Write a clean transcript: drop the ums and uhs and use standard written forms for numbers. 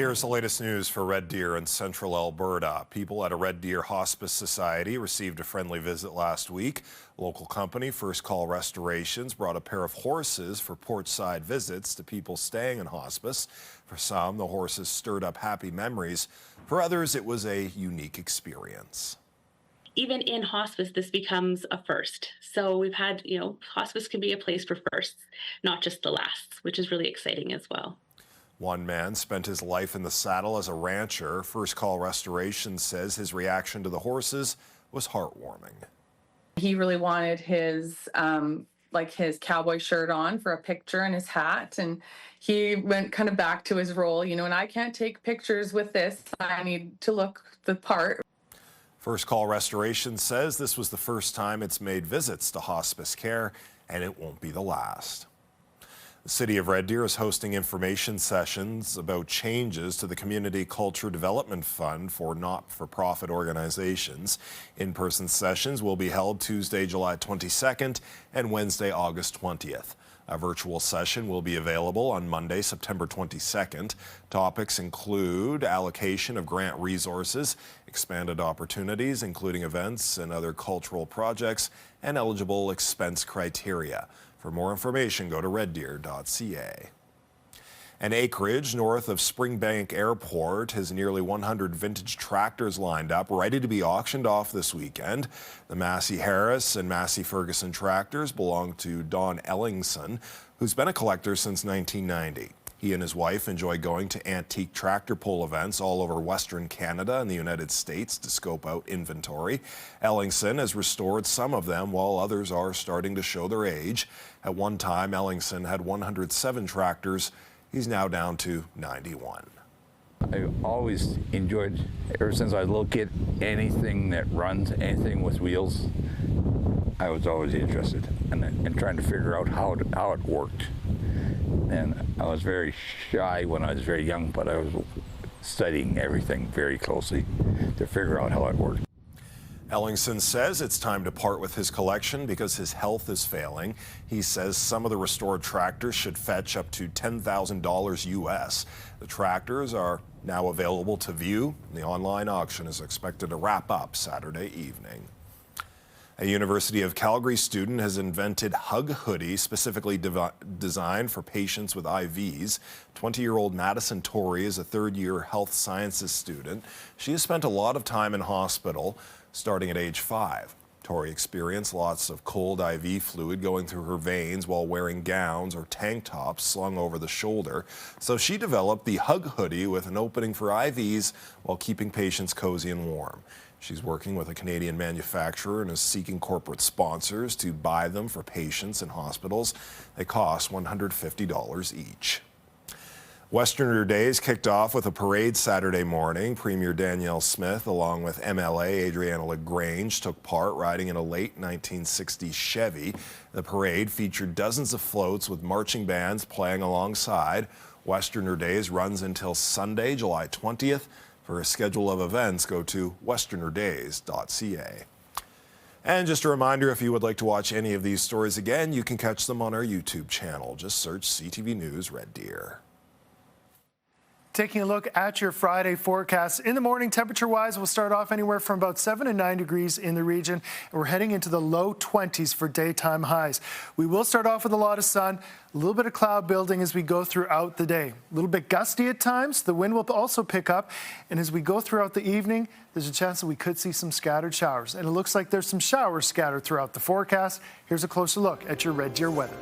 Here's the latest news for Red Deer in central Alberta. People at a Red Deer Hospice Society received a friendly visit last week. Local company First Call Restorations brought a pair of horses for porch-side visits to people staying in hospice. For some, the horses stirred up happy memories. For others, it was a unique experience. Even in hospice, this becomes a first. So we've had, hospice can be a place for firsts, not just the lasts, which is really exciting as well. One man spent his life in the saddle as a rancher. First Call Restoration says his reaction to the horses was heartwarming. He really wanted his his cowboy shirt on for a picture and his hat, and he went kind of back to his role, and I can't take pictures with this. I need to look the part. First Call Restoration says this was the first time it's made visits to hospice care, and it won't be the last. The City of Red Deer is hosting information sessions about changes to the Community Culture Development Fund for not-for-profit organizations. In-person sessions will be held Tuesday, July 22nd and Wednesday, August 20th. A virtual session will be available on Monday, September 22nd. Topics include allocation of grant resources, expanded opportunities, including events and other cultural projects, and eligible expense criteria. For more information, go to reddeer.ca. An acreage north of Springbank Airport has nearly 100 vintage tractors lined up, ready to be auctioned off this weekend. The Massey Harris and Massey Ferguson tractors belong to Don Ellingson, who's been a collector since 1990. He and his wife enjoy going to antique tractor pull events all over Western Canada and the United States to scope out inventory. Ellingson has restored some of them while others are starting to show their age. At one time, Ellingson had 107 tractors. He's now down to 91. I always enjoyed, ever since I was a little kid, anything that runs, anything with wheels. I was always interested in trying to figure out how it worked. And I was very shy when I was very young, but I was studying everything very closely to figure out how it worked. Ellingson says it's time to part with his collection because his health is failing. He says some of the restored tractors should fetch up to $10,000 US. The tractors are now available to view. The online auction is expected to wrap up Saturday evening. A University of Calgary student has invented Hoodie, specifically designed for patients with IVs. 20-year-old Madison Torrey is a third-year health sciences student. She has spent a lot of time in hospital, starting at age 5. Torrey experienced lots of cold IV fluid going through her veins while wearing gowns or tank tops slung over the shoulder. So she developed the Hoodie with an opening for IVs while keeping patients cozy and warm. She's working with a Canadian manufacturer and is seeking corporate sponsors to buy them for patients in hospitals. They cost $150 each. Westerner Days kicked off with a parade Saturday morning. Premier Danielle Smith, along with MLA Adriana LaGrange, took part riding in a late 1960s Chevy. The parade featured dozens of floats with marching bands playing alongside. Westerner Days runs until Sunday, July 20th. For a schedule of events, go to westernerdays.ca. And just a reminder, if you would like to watch any of these stories again, you can catch them on our YouTube channel. Just search CTV News Red Deer. Taking a look at your Friday forecast. In the morning, temperature-wise, we'll start off anywhere from about 7 to 9 degrees in the region. And we're heading into the low 20s for daytime highs. We will start off with a lot of sun, a little bit of cloud building as we go throughout the day. A little bit gusty at times. The wind will also pick up. And as we go throughout the evening, there's a chance that we could see some scattered showers. And it looks like there's some showers scattered throughout the forecast. Here's a closer look at your Red Deer weather.